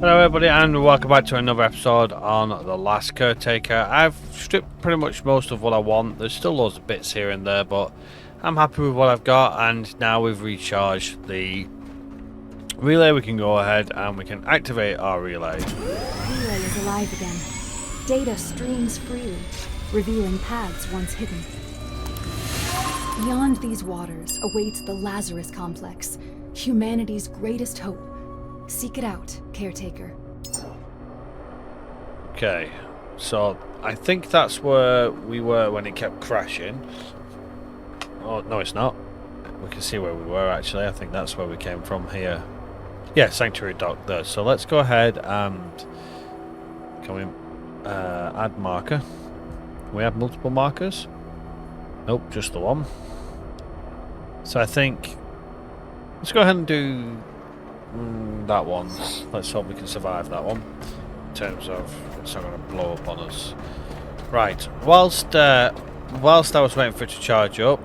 Hello everybody and welcome back to another episode on The Last Caretaker. I've stripped pretty much most of what I want. There's still loads of bits here and there, but I'm happy with what I've got, and now we've recharged the relay. We can go ahead and we can activate our relay. Relay is alive again. Data streams freely, revealing paths once hidden. Beyond these waters awaits the Lazarus Complex, humanity's greatest hope. Seek it out, Caretaker. Okay, so I think that's where we were when it kept crashing. Oh, no it's not. We can see where we were actually. I think that's where we came from here. Yeah, Sanctuary Dock there. So let's go ahead and... Can we add marker? We have multiple markers? Nope, just the one. So I think... Let's go ahead and do... that one. Let's hope we can survive that one. In terms of it's not going to blow up on us. Right. Whilst I was waiting for it to charge up,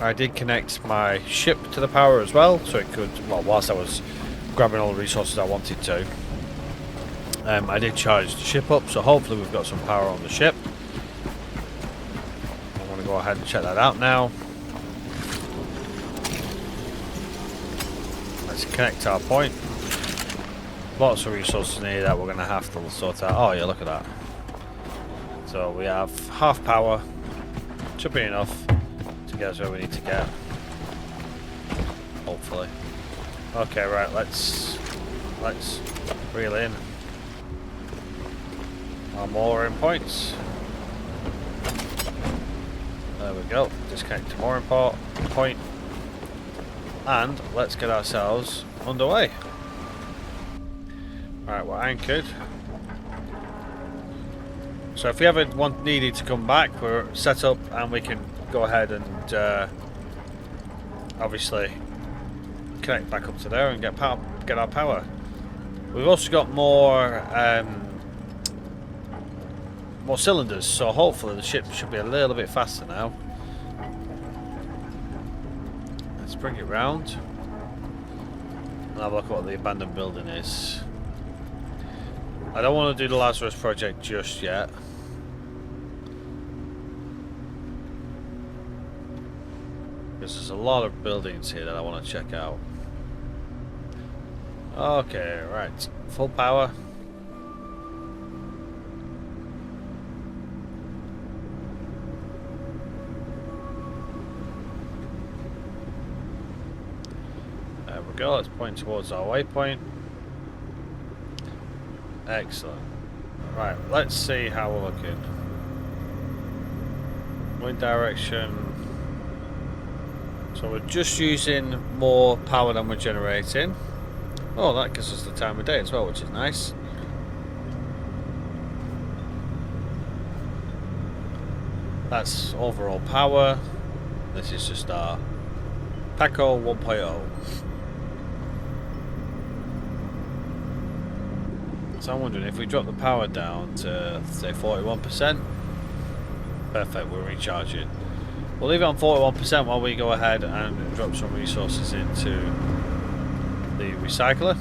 I did connect my ship to the power as well, so it could. Well, whilst I was grabbing all the resources I wanted to, I did charge the ship up. So hopefully we've got some power on the ship. I'm going to go ahead and check that out now. Let's connect our point. Lots of resources needed that we're going to have to sort out. Oh yeah, look at that. So we have half power. Should be enough to get us where we need to get. Hopefully. Okay, right, let's reel in our mooring points. There we go. Disconnect to mooring point. And let's get ourselves underway. Alright, we're anchored. So if we ever needed to come back, we're set up and we can go ahead and obviously connect back up to there and get our power. We've also got more cylinders, so hopefully the ship should be a little bit faster now. Let's bring it round and have a look at what the abandoned building is. I don't want to do the Lazarus project just yet. Because there's a lot of buildings here that I want to check out. Okay, right. Full power. There we go, let's point towards our waypoint. Excellent. Right, let's see how we're looking. Wind direction. So we're just using more power than we're generating. Oh, that gives us the time of day as well, which is nice. That's overall power. This is just our Paco 1.0. So I'm wondering if we drop the power down to say 41%. Perfect, we're recharging. We'll leave it on 41% while we go ahead and drop some resources into the recycler.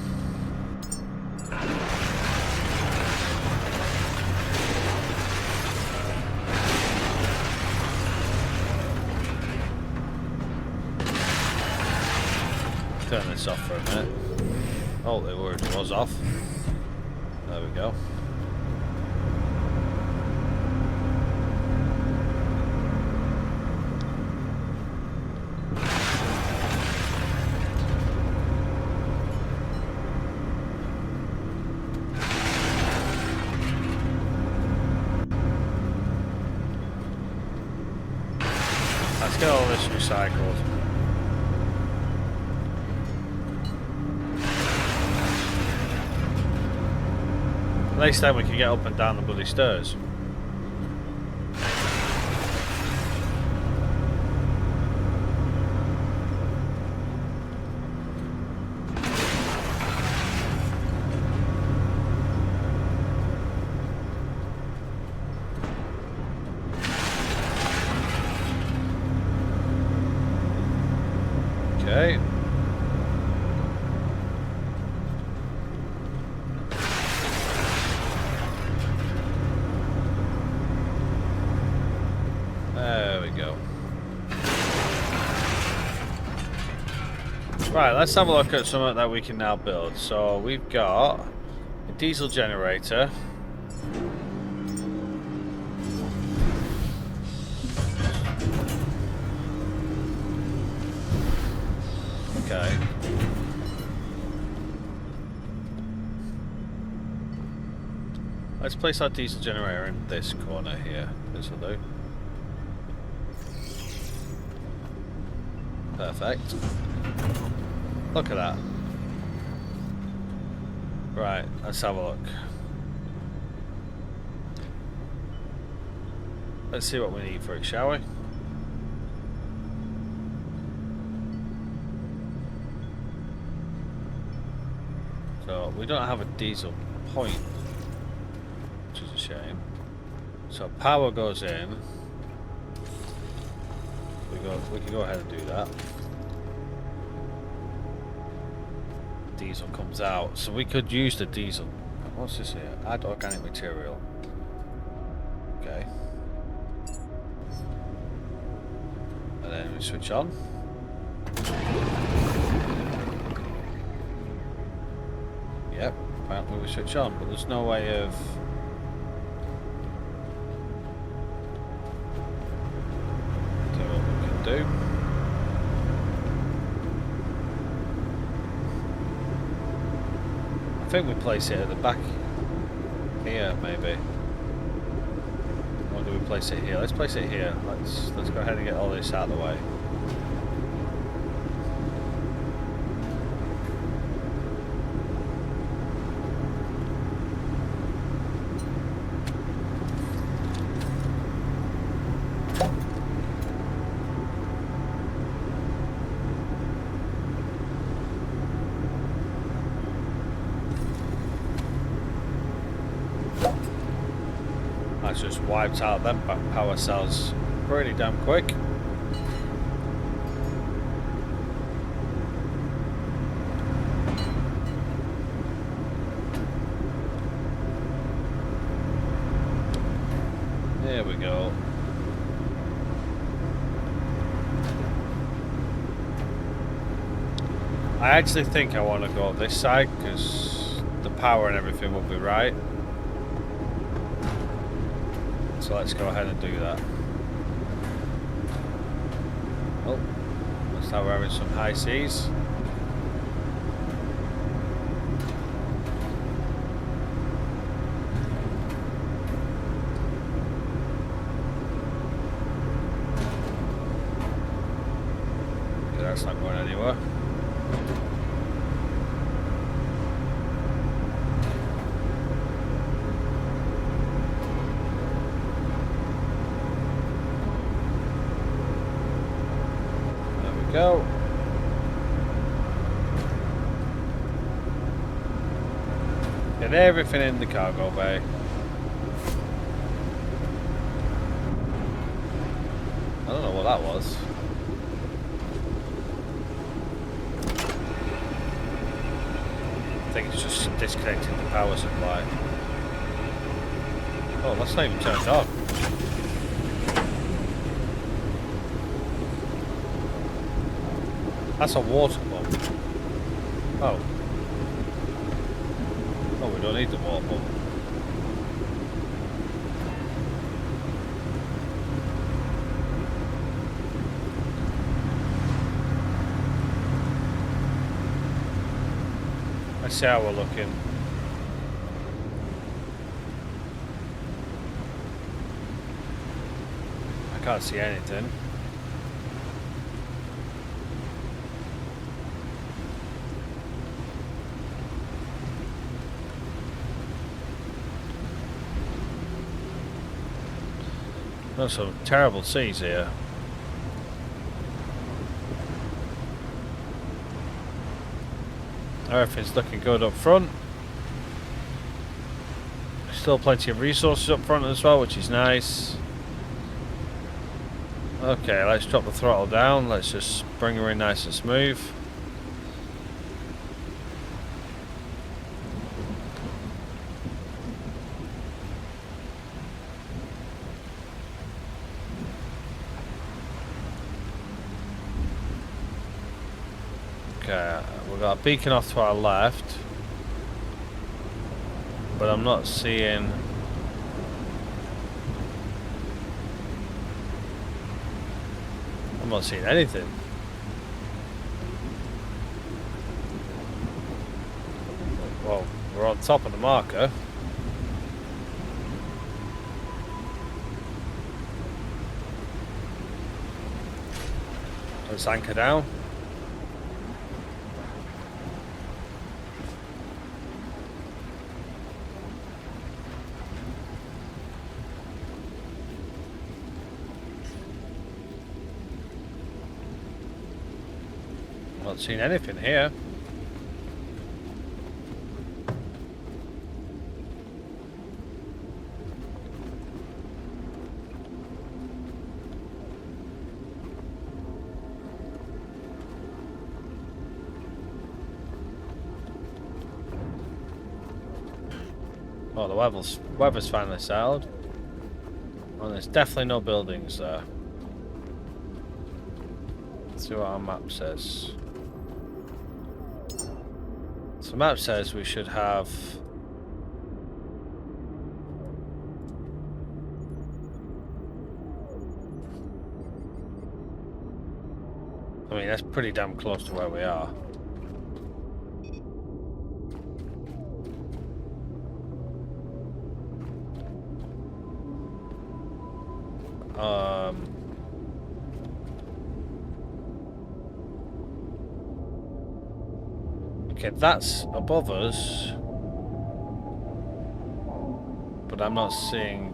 Turn this off for a minute. Oh, it was off. There we go. Let's get all this recycled. Next time we can get up and down the bloody stairs. Okay. Right, let's have a look at something that we can now build. So we've got a diesel generator. Okay. Let's place our diesel generator in this corner here. This will do. Perfect. Look at that. Right, let's have a look. Let's see what we need for it, shall we? So we don't have a diesel point, which is a shame. So power goes in. We can go ahead and do that. Diesel comes out, so we could use the diesel. What's this here? Add organic material. Okay. And then we switch on. Yep, apparently we switch on, but there's no way of... doing what we can do. I think we place it at the back here, maybe. Or do we place it here? Let's place it here. Let's go ahead and get all this out of the way. Just wiped out them power cells pretty damn quick. There we go. I actually think I want to go this side because the power and everything will be right. So let's go ahead and do that. Oh, looks like we're having some high seas. Yeah, that's not going anywhere. Go. Get everything in the cargo bay. I don't know what that was. I think it's just disconnecting the power supply. Oh, that's not even turned on. That's a water pump. Oh. Oh, we don't need the water pump. Let's see how we're looking. I can't see anything. There's some terrible seas here. Everything's looking good up front. Still plenty of resources up front as well, which is nice. Okay, let's drop the throttle down. Let's just bring her in nice and smooth. Okay, we've got a beacon off to our left, but I'm not seeing. I'm not seeing anything. Well, we're on top of the marker. Let's anchor down. Not seen anything here. Oh, the weather's finally settled. Oh, there's definitely no buildings there. Let's see what our map says. So the map says we should have... I mean, that's pretty damn close to where we are. Okay, that's above us, but I'm not seeing.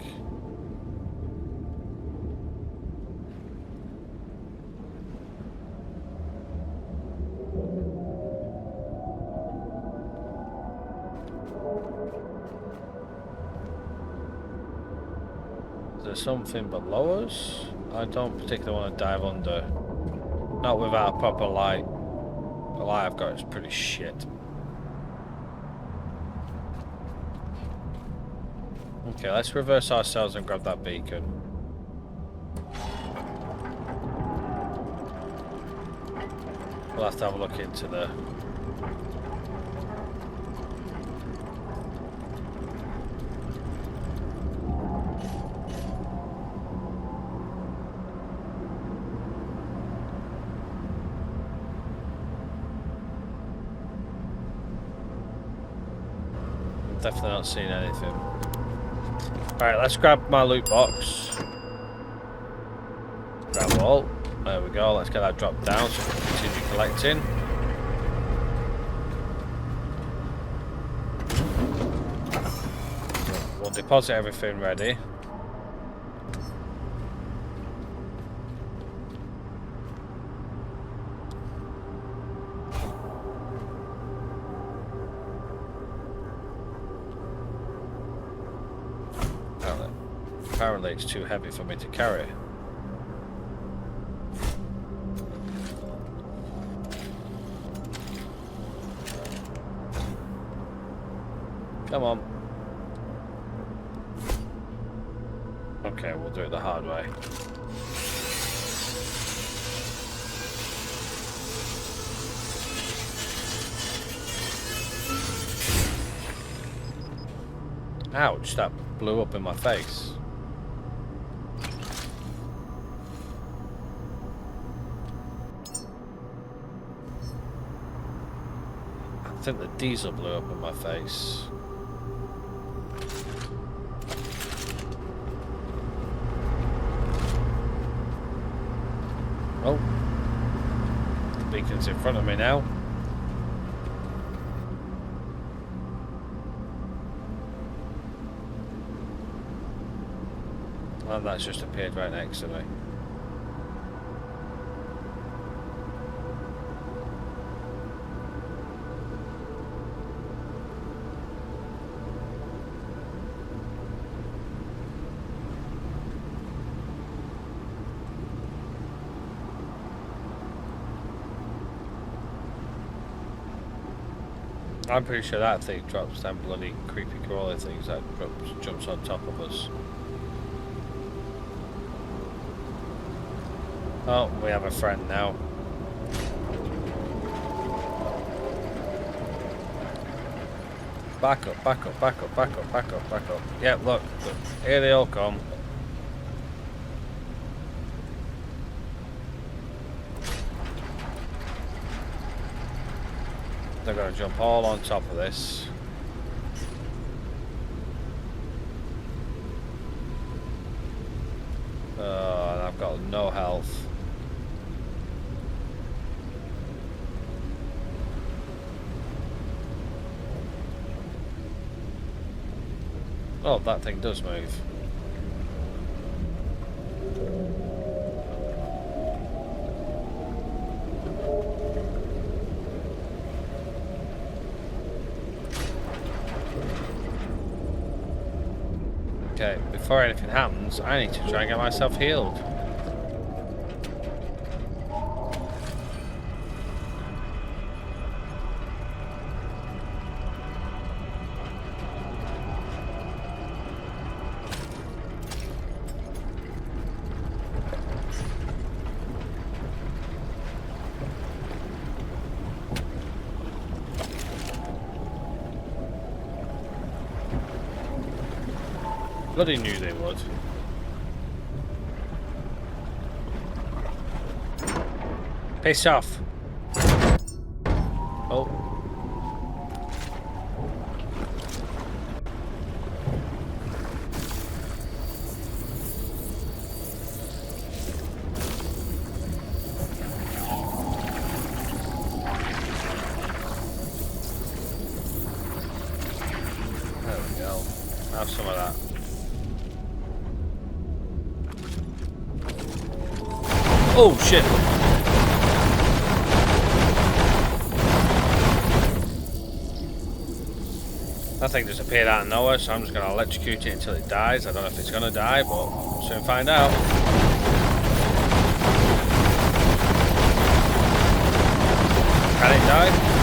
Is there something below us? I don't particularly want to dive under. Not without a proper light. The light I've got is pretty shit. Okay, let's reverse ourselves and grab that beacon. We'll have to have a look into the... Definitely not seeing anything. Alright, let's grab my loot box. Grab all. There we go, let's get that dropped down so we can continue collecting. We'll deposit everything ready. Apparently it's too heavy for me to carry. Come on. Okay, we'll do it the hard way. Ouch, that blew up in my face. I think the diesel blew up in my face. Oh, the beacon's in front of me now. And that's just appeared right next to me. I'm pretty sure that thing drops them bloody creepy crawly things that jumps on top of us. Oh, we have a friend now. Back up, back up, back up, back up, back up, back up. Yeah, look. Here they all come. They're going to jump all on top of this. And I've got no health. Oh, that thing does move. Okay, before anything happens, I need to try and get myself healed. Bloody knew they would. Piss off. Oh. There we go. Have some of that. Oh shit! That thing just appeared out of nowhere, so I'm just going to electrocute it until it dies. I don't know if it's going to die, but we'll soon find out. Can it die?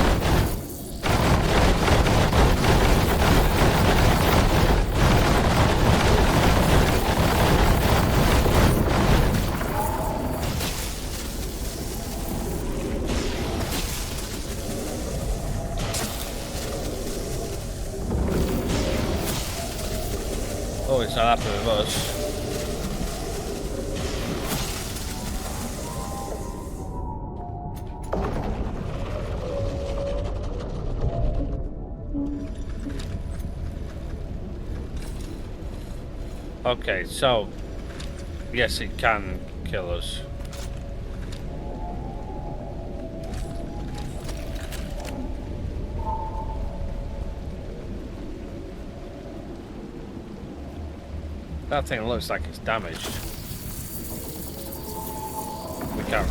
Oh, it's not happy with us. Okay, so yes, it can kill us. That thing looks like it's damaged. We can't.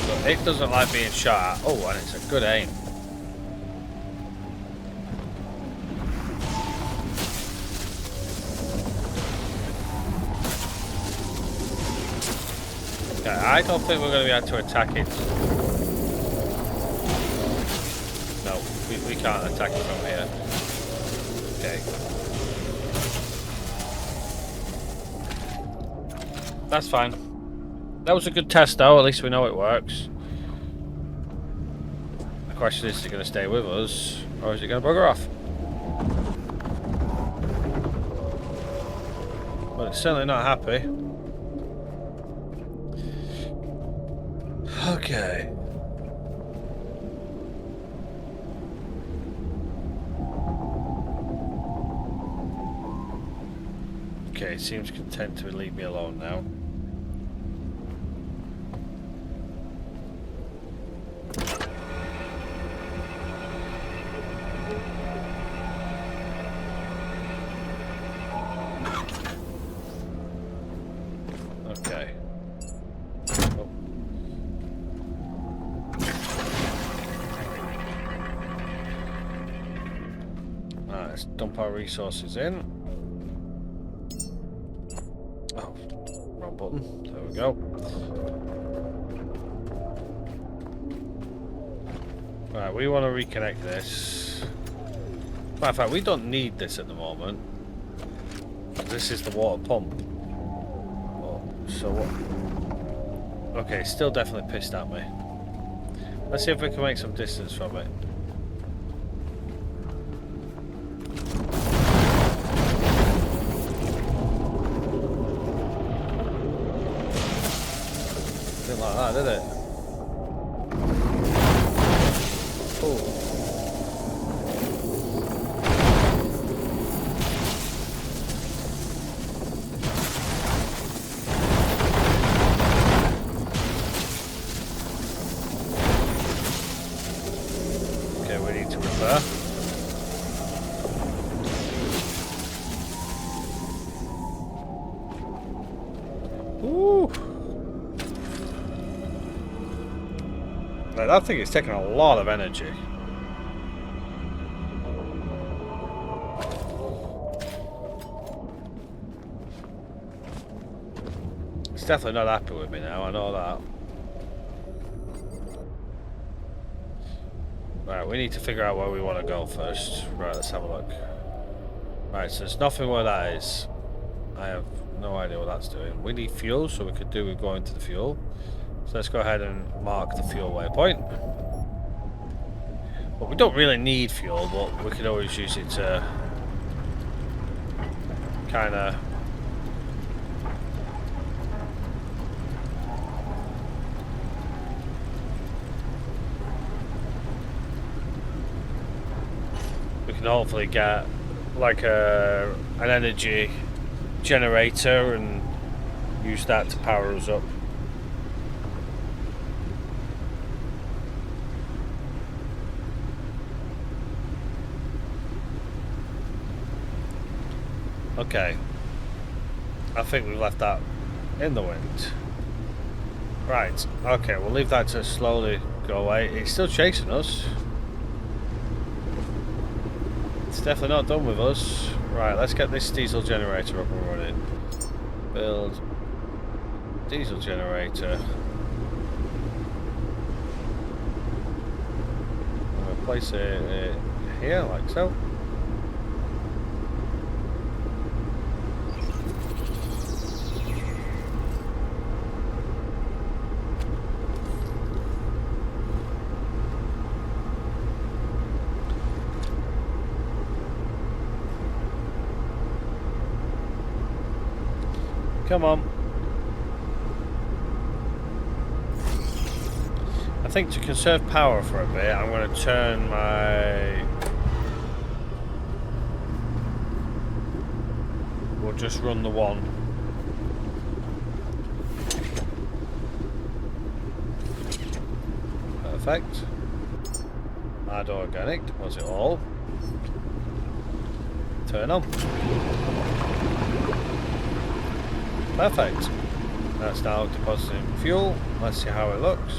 But it doesn't like being shot at. Oh, and it's a good aim. I don't think we're going to be able to attack it. No, we can't attack it from here. Okay. That's fine. That was a good test though, at least we know it works. The question is it going to stay with us, or is it going to bugger off? Well, it's certainly not happy. Okay. Okay, it seems content to leave me alone now. Okay. Let's dump our resources in. Oh, wrong button. There we go. Right, we want to reconnect this. Matter of fact, we don't need this at the moment. This is the water pump. Oh, so what? Okay, still definitely pissed at me. Let's see if we can make some distance from it. Didn't like that, did it? Oh. That thing is taking a lot of energy. It's definitely not happy with me now, I know that. Right, we need to figure out where we want to go first. Right, let's have a look. Right, so there's nothing where that is. I have no idea what that's doing. We need fuel, so we could do with going to the fuel. So let's go ahead and mark the fuel waypoint. Well, we don't really need fuel, but we could always use it to kind of we can hopefully get like an energy generator and use that to power us up. Okay, I think we've left that in the wind. Right, okay, we'll leave that to slowly go away. It's still chasing us. It's definitely not done with us. Right, let's get this diesel generator up and running. Build diesel generator. I'm going to place it here, like so. Come on. I think to conserve power for a bit, I'm going to turn my... We'll just run the one. Perfect. Add organic, deposit all. Turn on. Perfect. That's now depositing fuel. Let's see how it looks.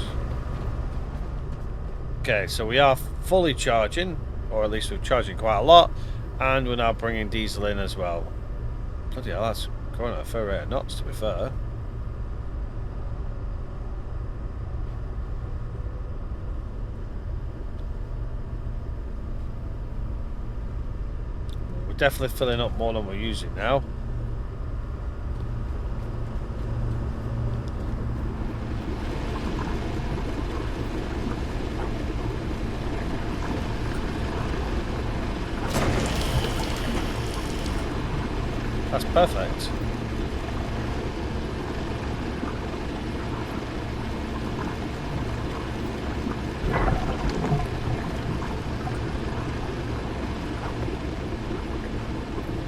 Okay, so we are fully charging, or at least we're charging quite a lot, and we're now bringing diesel in as well. Bloody hell, that's going at a fair rate of knots, to be fair. We're definitely filling up more than we're using now. That's perfect.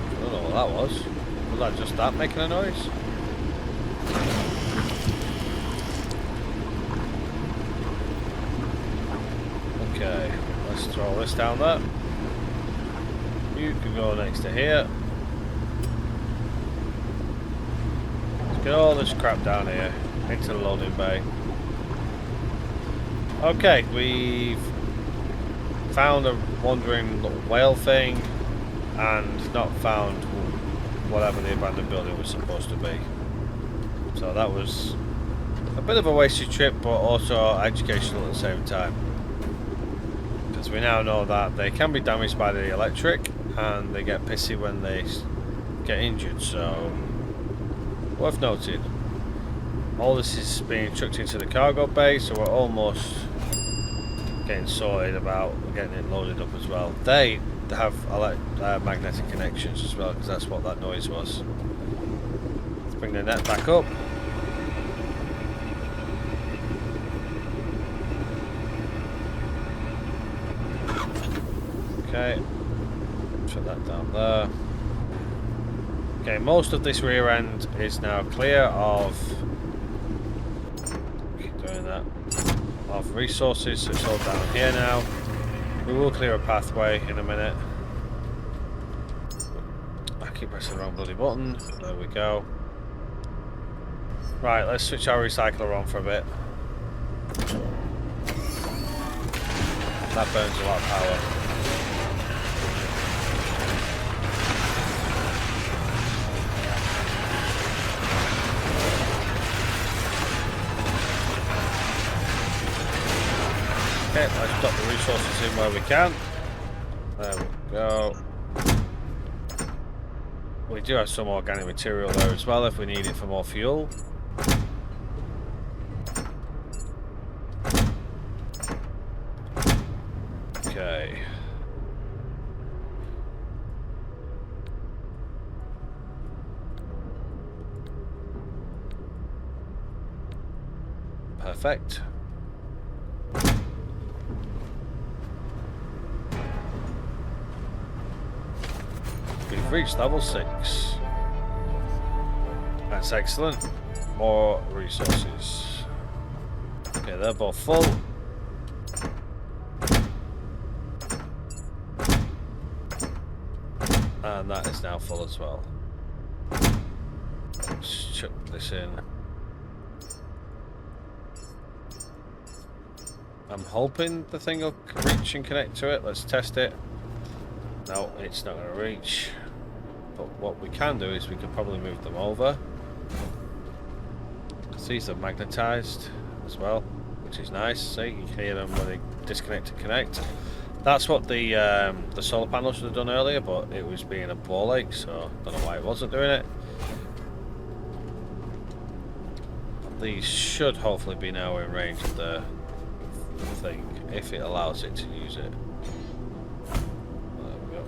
I don't know what that was. Was that just that making a noise? Okay, let's throw this down there. You can go next to here. Get all this crap down here into the loading bay. Okay, we've found a wandering little whale thing and not found whatever the abandoned building was supposed to be. So that was a bit of a wasted trip, but also educational at the same time. As we now know that they can be damaged by the electric, and they get pissy when they get injured, so worth noting. All this is being chucked into the cargo bay, so we're almost getting sorted about getting it loaded up as well. They have magnetic connections as well, because that's what that noise was. Let's bring the net back up. Okay, shut that down there. Okay, most of this rear end is now clear of, keep doing that, of resources, so it's all down here now. We will clear a pathway in a minute. I keep pressing the wrong bloody button. There we go. Right, let's switch our recycler on for a bit. That burns a lot of power. Okay, let's drop the resources in where we can. There we go. We do have some organic material there as well if we need it for more fuel. Okay. Perfect. We've reached level 6. That's excellent. More resources. Okay, they're both full. And that is now full as well. Let's chuck this in. I'm hoping the thing will reach and connect to it. Let's test it. No, it's not going to reach. But what we can do is we can probably move them over. These are magnetized as well, which is nice. See, you can hear them when they disconnect and connect. That's what the solar panel should have done earlier, but it was being a ball ache, so I don't know why it wasn't doing it. These should hopefully be now in range of the thing, if it allows it to use it. There we go.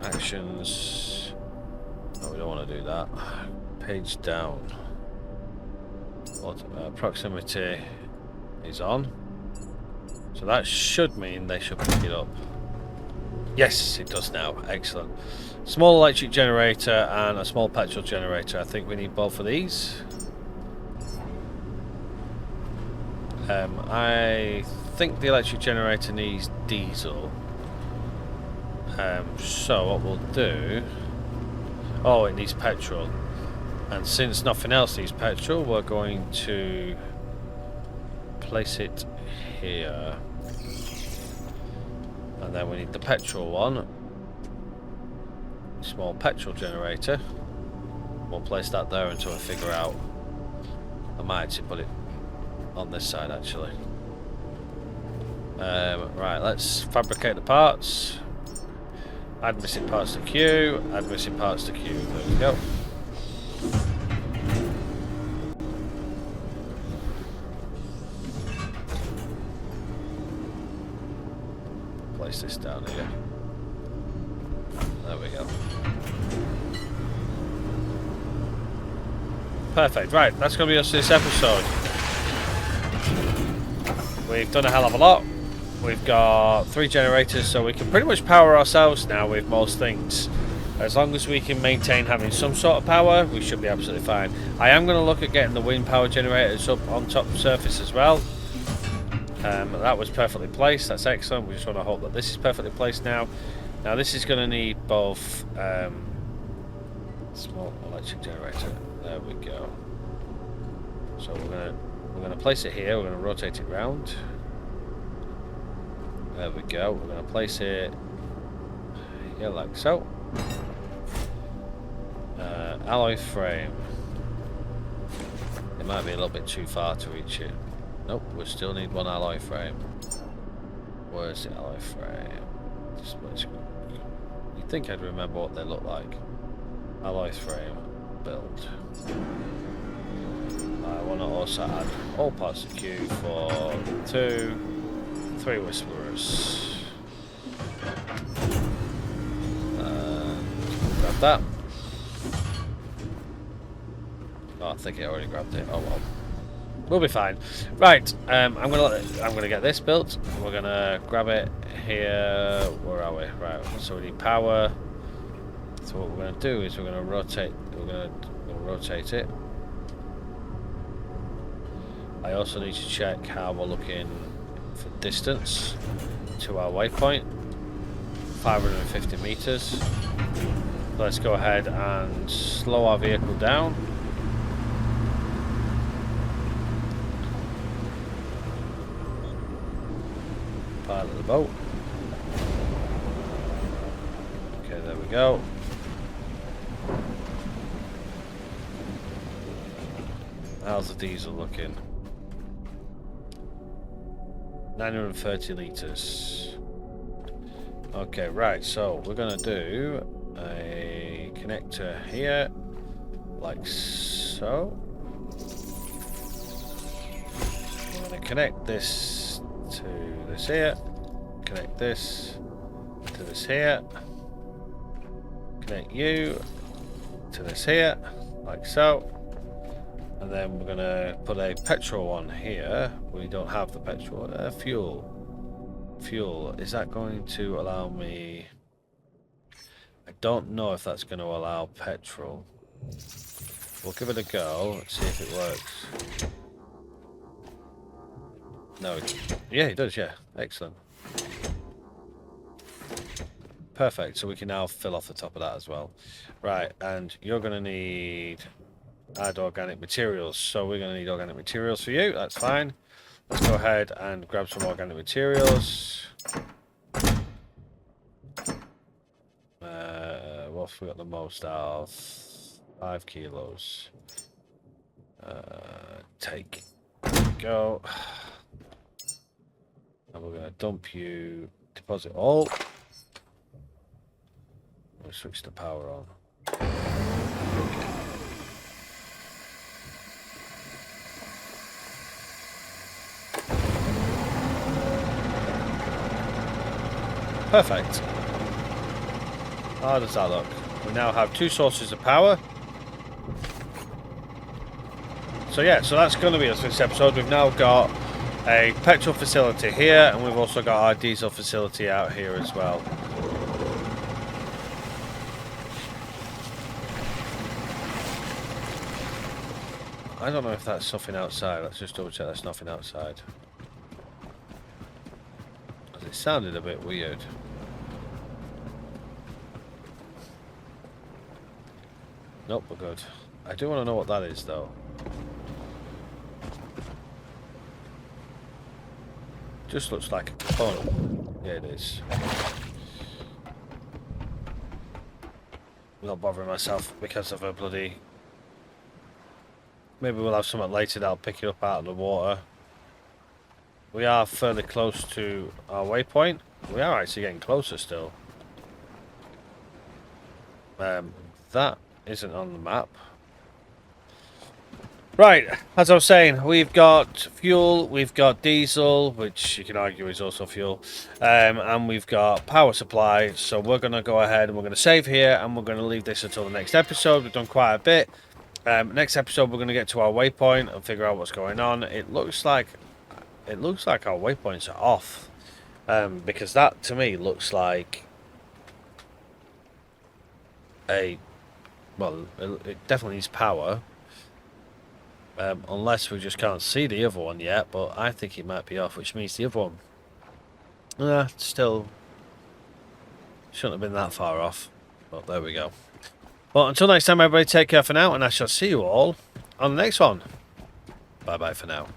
Actions. No, we don't want to do that. Page down. Proximity is on. So that should mean they should pick it up. Yes, it does now. Excellent. Small electric generator and a small petrol generator. I think we need both of these. I think the electric generator needs diesel. So what we'll do... Oh, it needs petrol. And since nothing else needs petrol, we're going to place it here. And then we need the petrol one. Small petrol generator. We'll place that there until I figure out. I might actually put it on this side actually. Right, let's fabricate the parts. Add missing parts to queue. Add missing parts to queue. There we go. Place this down here. There we go. Perfect. Right, that's going to be us this episode. We've done a hell of a lot. We've got 3 generators, so we can pretty much power ourselves now with most things. As long as we can maintain having some sort of power, we should be absolutely fine. I am going to look at getting the wind power generators up on top of the surface as well. That was perfectly placed. That's excellent. We just want to hope that this is perfectly placed now. Now this is going to need both small electric generator. There we go. So we're going to place it here. We're going to rotate it round. There we go. We're going to place it here like so. Alloy frame. It might be a little bit too far to reach it. Nope, we still need one alloy frame. Where's the alloy frame? You'd think I'd remember what they look like. Alloy frame build. I want to also add all parts of queue for 2, 3 whisperers. Grab that. Oh, I think I already grabbed it. Oh well. We'll be fine. Right, I'm gonna get this built. We're gonna grab it here. Where are we? Right, so we need power. So what we're gonna do is we're gonna rotate. We're gonna rotate it. I also need to check how we're looking for distance to our waypoint. 550 meters. Let's go ahead and slow our vehicle down. Pilot the boat. Okay, there we go. How's the diesel looking? 930 litres. Okay, right, so we're going to do a connector here, like so. We're going to connect this to this here, connect this to this here, connect you to this here, like so. And then we're going to put a petrol one here. We don't have the petrol. Fuel. Is that going to allow me... I don't know if that's going to allow petrol. We'll give it a go. Let's see if it works. No. Yeah, it does, yeah. Excellent. Perfect. So we can now fill off the top of that as well. Right, and you're going to need... add organic materials, so we're going to need organic materials for you. That's fine. Let's go ahead and grab some organic materials. What have we got the most of? 5 kilos. Take. There we go. And we're going to dump you. Deposit all. We'll switch the power on. Perfect. How does that look? We now have 2 sources of power. So yeah, so that's going to be us for this episode. We've now got a petrol facility here, and we've also got our diesel facility out here as well. I don't know if that's something outside. Let's just double check there's nothing outside. It sounded a bit weird. Nope, we're good. I do want to know what that is, though. Just looks like a component. Yeah, it is. I'm not bothering myself because of a bloody... Maybe we'll have something later that'll pick it up out of the water. We are fairly close to our waypoint. We are actually getting closer still. That isn't on the map. Right, as I was saying, we've got fuel, we've got diesel, which you can argue is also fuel, and we've got power supply. So we're going to go ahead and we're going to save here, and we're going to leave this until the next episode. We've done quite a bit. Next episode, we're going to get to our waypoint and figure out what's going on. It looks like our waypoints are off, because that to me looks like it definitely needs power, unless we just can't see the other one yet, but I think it might be off, which means the other one still shouldn't have been that far off, but there we go. Well, until next time, everybody, take care for now, and I shall see you all on the next one. Bye bye for now.